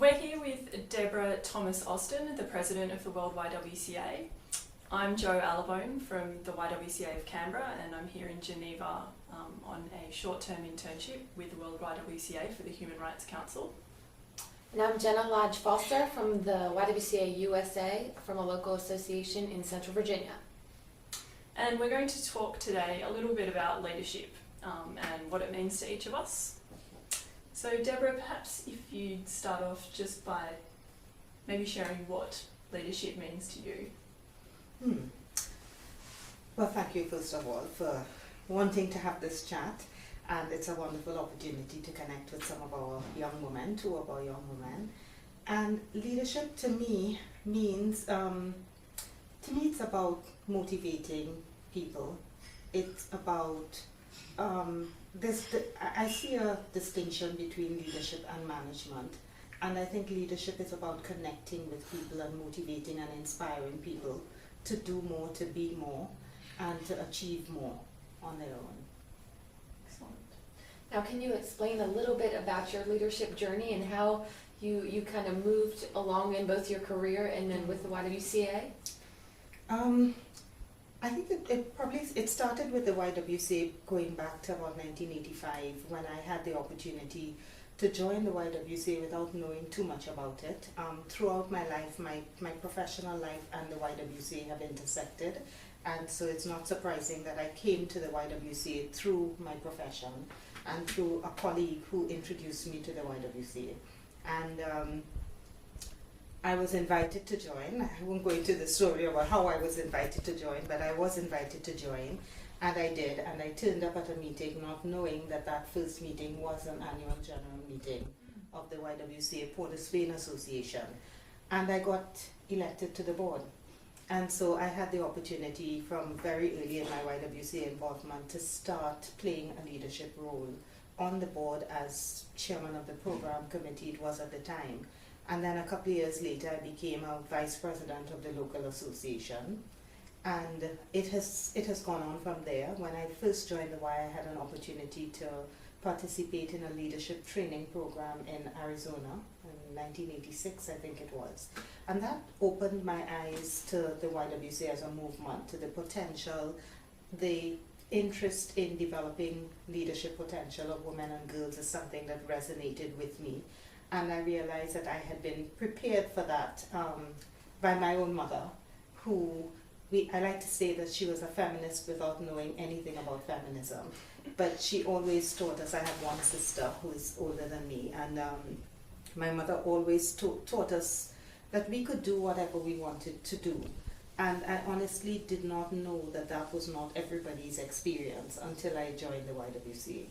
We're here with Deborah Thomas-Austin, the President of the World YWCA. I'm Jo Allebone from the YWCA of Canberra, and I'm here in Geneva on a short-term internship with the World YWCA for the Human Rights Council. And I'm Jenna Foster from the YWCA USA from a local association in Central Virginia. And we're going to talk today a little bit about leadership and what it means to each of us. So Deborah, perhaps if you'd start off just by maybe sharing what leadership means to you. Well, thank you first of all for wanting to have this chat, and it's a wonderful opportunity to connect with some of our young women, two of our young women. And leadership to me means, it's about motivating people. It's about, I see a distinction between leadership and management. And I think leadership is about connecting with people and motivating and inspiring people to do more, to be more, and to achieve more on their own. Excellent. Now, can you explain a little bit about your leadership journey and how you kind of moved along in both your career and then with the YWCA? I think it started with the YWCA going back to about 1985 when I had the opportunity to join the YWCA without knowing too much about it. Throughout my life, my professional life and the YWCA have intersected, and so it's not surprising that I came to the YWCA through my profession and through a colleague who introduced me to the YWCA. And I was invited to join. I won't go into the story about how I was invited to join, but I was invited to join, and I did. And I turned up at a meeting not knowing that that first meeting was an annual general meeting of the YWCA Port of Spain Association. And I got elected to the board. And so I had the opportunity from very early in my YWCA involvement to start playing a leadership role on the board as chairman of the program committee it was at the time. And then a couple of years later, I became a vice president of the local association. And it has gone on from there. When I first joined the Y, I had an opportunity to participate in a leadership training program in Arizona in 1986, I think it was. And that opened my eyes to the YWCA as a movement, to the potential, the interest in developing leadership potential of women and girls is something that resonated with me. And I realized that I had been prepared for that by my own mother, who, I like to say that she was a feminist without knowing anything about feminism. But she always taught us, I have one sister who is older than me, and my mother always taught us that we could do whatever we wanted to do. And I honestly did not know that that was not everybody's experience until I joined the YWCA.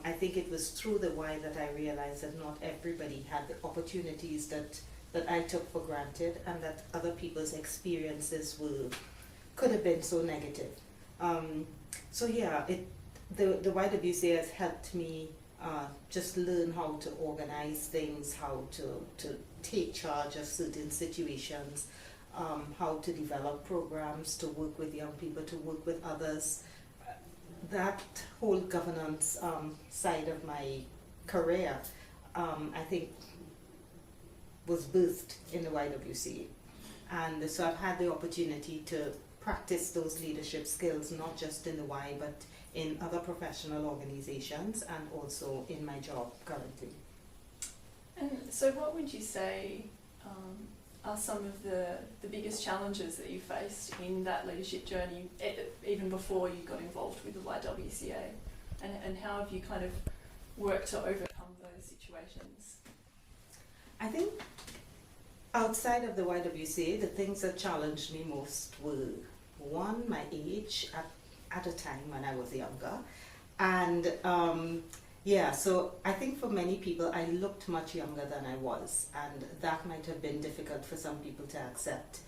I think it was through the Y that I realized that not everybody had the opportunities that I took for granted, and that other people's experiences could have been so negative. So yeah, the YWCA has helped me just learn how to organize things, how to take charge of certain situations, how to develop programs, to work with young people, to work with others. That whole governance side of my career, I think, was birthed in the YWCA. And so I've had the opportunity to practice those leadership skills, not just in the Y, but in other professional organizations and also in my job currently. And so what would you say are some of the biggest challenges that you faced in that leadership journey, even before you got involved with the YWCA? And how have you kind of worked to overcome those situations? I think outside of the YWCA, the things that challenged me most were, one, my age at a time when I was younger. And so I think for many people, I looked much younger than I was, and that might have been difficult for some people to accept.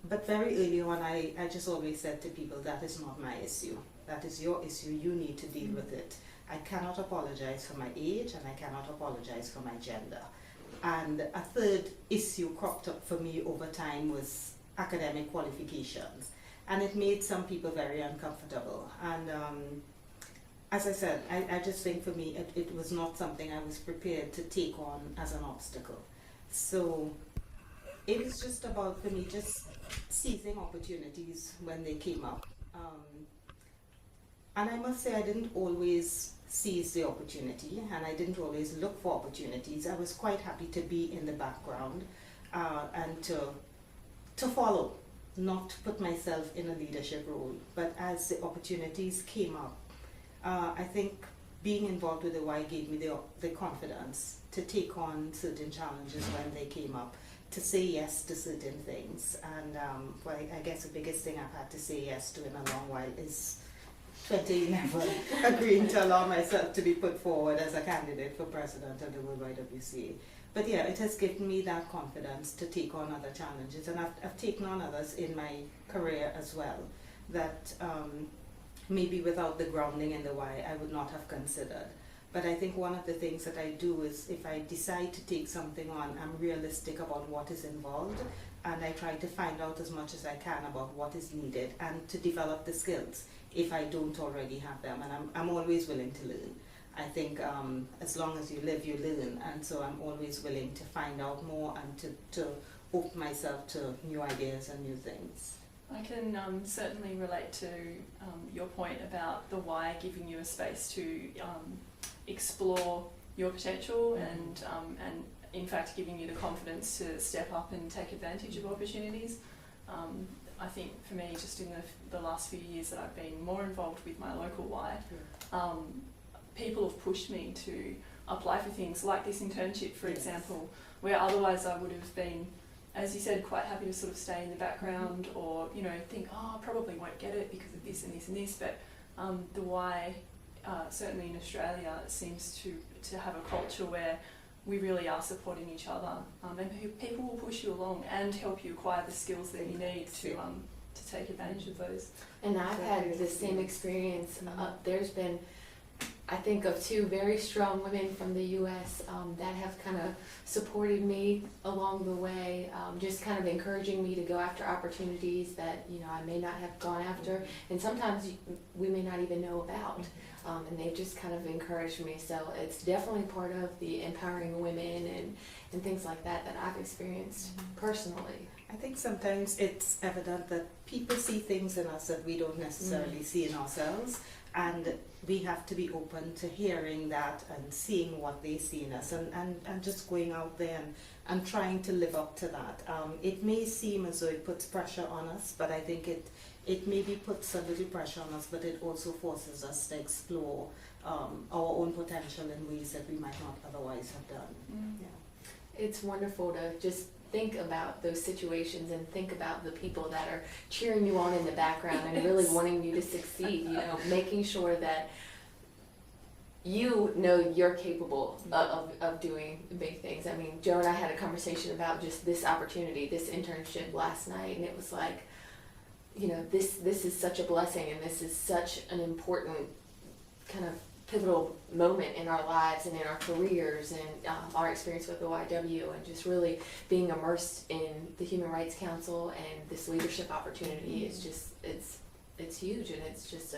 But very early on, I just always said to people, that is not my issue. That is your issue. You need to deal with it. I cannot apologize for my age, and I cannot apologize for my gender. And a third issue cropped up for me over time was academic qualifications. And it made some people very uncomfortable. And as I said, I just think for me, it was not something I was prepared to take on as an obstacle. So it was just about, for me, just seizing opportunities when they came up. And I must say I didn't always seize the opportunity, and I didn't always look for opportunities. I was quite happy to be in the background and to follow, not to put myself in a leadership role. But as the opportunities came up, I think being involved with the Y gave me the confidence to take on certain challenges when they came up, to say yes to certain things. And well, I guess the biggest thing I've had to say yes to in a long while is 2011 agreeing to allow myself to be put forward as a candidate for president of the World YWCA. But yeah, it has given me that confidence to take on other challenges, and I've taken on others in my career as well that maybe without the grounding in the Y I would not have considered. But I think one of the things that I do is, if I decide to take something on, I'm realistic about what is involved, and I try to find out as much as I can about what is needed and to develop the skills if I don't already have them. And I'm always willing to learn. I think as long as you live, you learn, and so I'm always willing to find out more and to open myself to new ideas and new things. I can certainly relate to your point about the Y giving you a space to explore your potential and in fact giving you the confidence to step up and take advantage of opportunities. I think for me, just in the last few years that I've been more involved with my local Y, people have pushed me to apply for things like this internship, for example, where otherwise I would have been, as you said, quite happy to sort of stay in the background or, you know, think, oh, I probably won't get it because of this and this and this. But the Y, certainly in Australia, seems to have a culture where we really are supporting each other, and people will push you along and help you acquire the skills that you need to take advantage of those. And I've had the same experience. There's been, I think, of two very strong women from the U.S. That have kind of supported me along the way, just kind of encouraging me to go after opportunities that, you know, I may not have gone after, and sometimes we may not even know about. And they've just kind of encouraged me. So it's definitely part of the empowering women and things like that that I've experienced personally. I think sometimes it's evident that people see things in us that we don't necessarily see in ourselves, and we have to be open to hearing that and seeing what they see in us, and just going out there and trying to live up to that. It may seem as though it puts pressure on us, but I think it maybe puts a little pressure on us, but it also forces us to explore our own potential in ways that we might not otherwise have done. Yeah. It's wonderful to just think about those situations and think about the people that are cheering you on in the background and really wanting you to succeed, you know, making sure that you know you're capable of doing big things. I mean, Joe and I had a conversation about just this opportunity, this internship last night, and it was like, you know, this is such a blessing, and this is such an important kind of pivotal moment in our lives and in our careers and our experience with the YW, and just really being immersed in the Human Rights Council and this leadership opportunity is just, it's huge, and it's just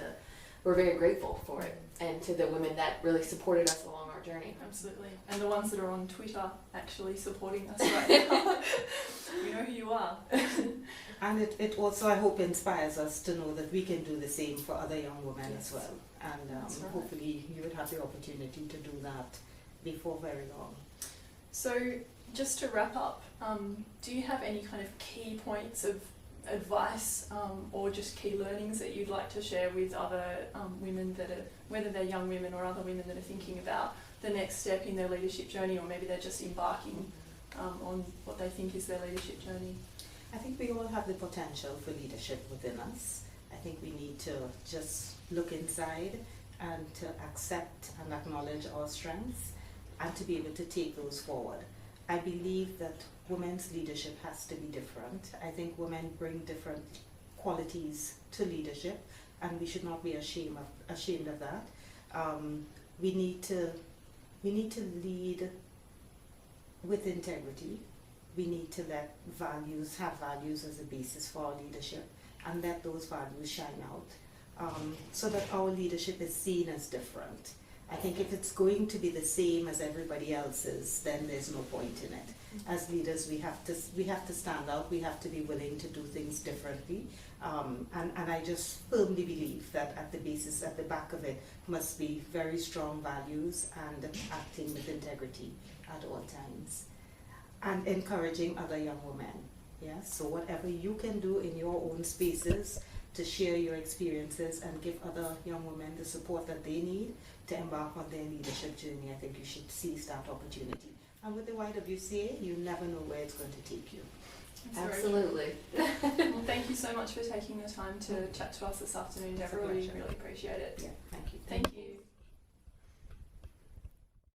we're very grateful for it, and to the women that really supported us along our journey. Absolutely. And the ones that are on Twitter actually supporting us right now. We know who you are. And it also, I hope, inspires us to know that we can do the same for other young women as well. And hopefully you would have the opportunity to do that before very long. So just to wrap up, do you have any kind of key points of advice or just key learnings that you'd like to share with other women that are, whether they're young women or other women that are thinking about the next step in their leadership journey, or maybe they're just embarking on what they think is their leadership journey? I think we all have the potential for leadership within us. I think we need to just look inside and to accept and acknowledge our strengths and to be able to take those forward. I believe that women's leadership has to be different. I think women bring different qualities to leadership, and we should not be ashamed of that. We need to lead with integrity. We need to have values as a basis for our leadership, and let those values shine out, so that our leadership is seen as different. I think if it's going to be the same as everybody else's, then there's no point in it. As leaders, we have to stand out. We have to be willing to do things differently. And I just firmly believe that at the back of it, must be very strong values and acting with integrity at all times, and encouraging other young women. Yeah. So whatever you can do in your own spaces to share your experiences and give other young women the support that they need to embark on their leadership journey, I think you should seize that opportunity. And with the YWCA, you never know where it's going to take you. That's Absolutely. Well, thank you so much for taking the time to chat to us this afternoon, Deborah. We pleasure. really appreciate it. Yeah, thank you. Thank you.